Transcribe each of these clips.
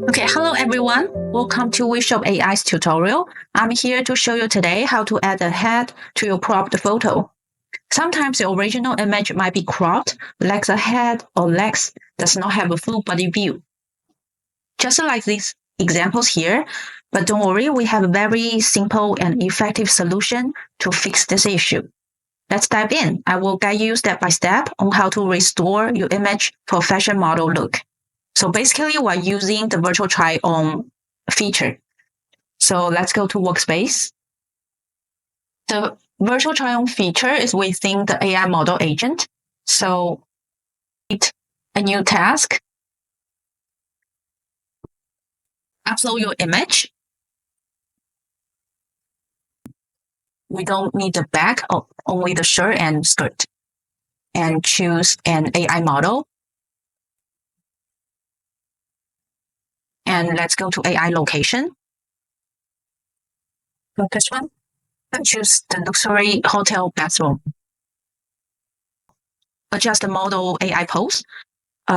Okay, hello everyone. Welcome to WeShop AI's tutorial. I'm here to show you today how to add a head to your cropped photo. Sometimes the original image might be cropped, lacks a head or legs, does not have a full body view. Just like these examples here, but don't worry, we have a very simple and effective solution to fix this issue. Let's dive in. I will guide you step by step on how to restore your image for fashion model look. So basically, we're using the virtual try-on feature. So let's go to workspace. The virtual try-on feature is within the AI model agent. So create a new task, upload your image. We don't need the back, only the shirt and skirt. And choose an AI model. And let's go to AI location. This one. And choose the luxury hotel bathroom. Adjust the model AI pose.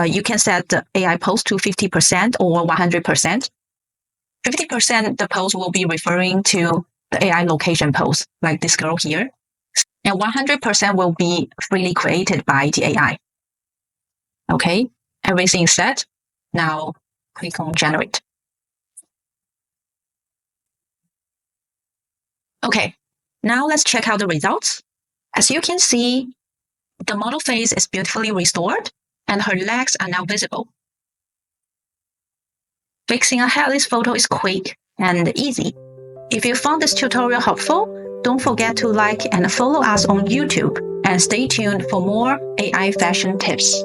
You can set the AI pose to 50% or 100%. 50% the pose will be referring to the AI location pose, like this girl here. And 100% will be freely created by the AI. Okay, everything is set. Now click on generate. Okay, now let's check out the results. As you can see, the model face is beautifully restored and her legs are now visible. Fixing a headless photo is quick and easy. If you found this tutorial helpful, don't forget to like and follow us on YouTube and stay tuned for more AI fashion tips.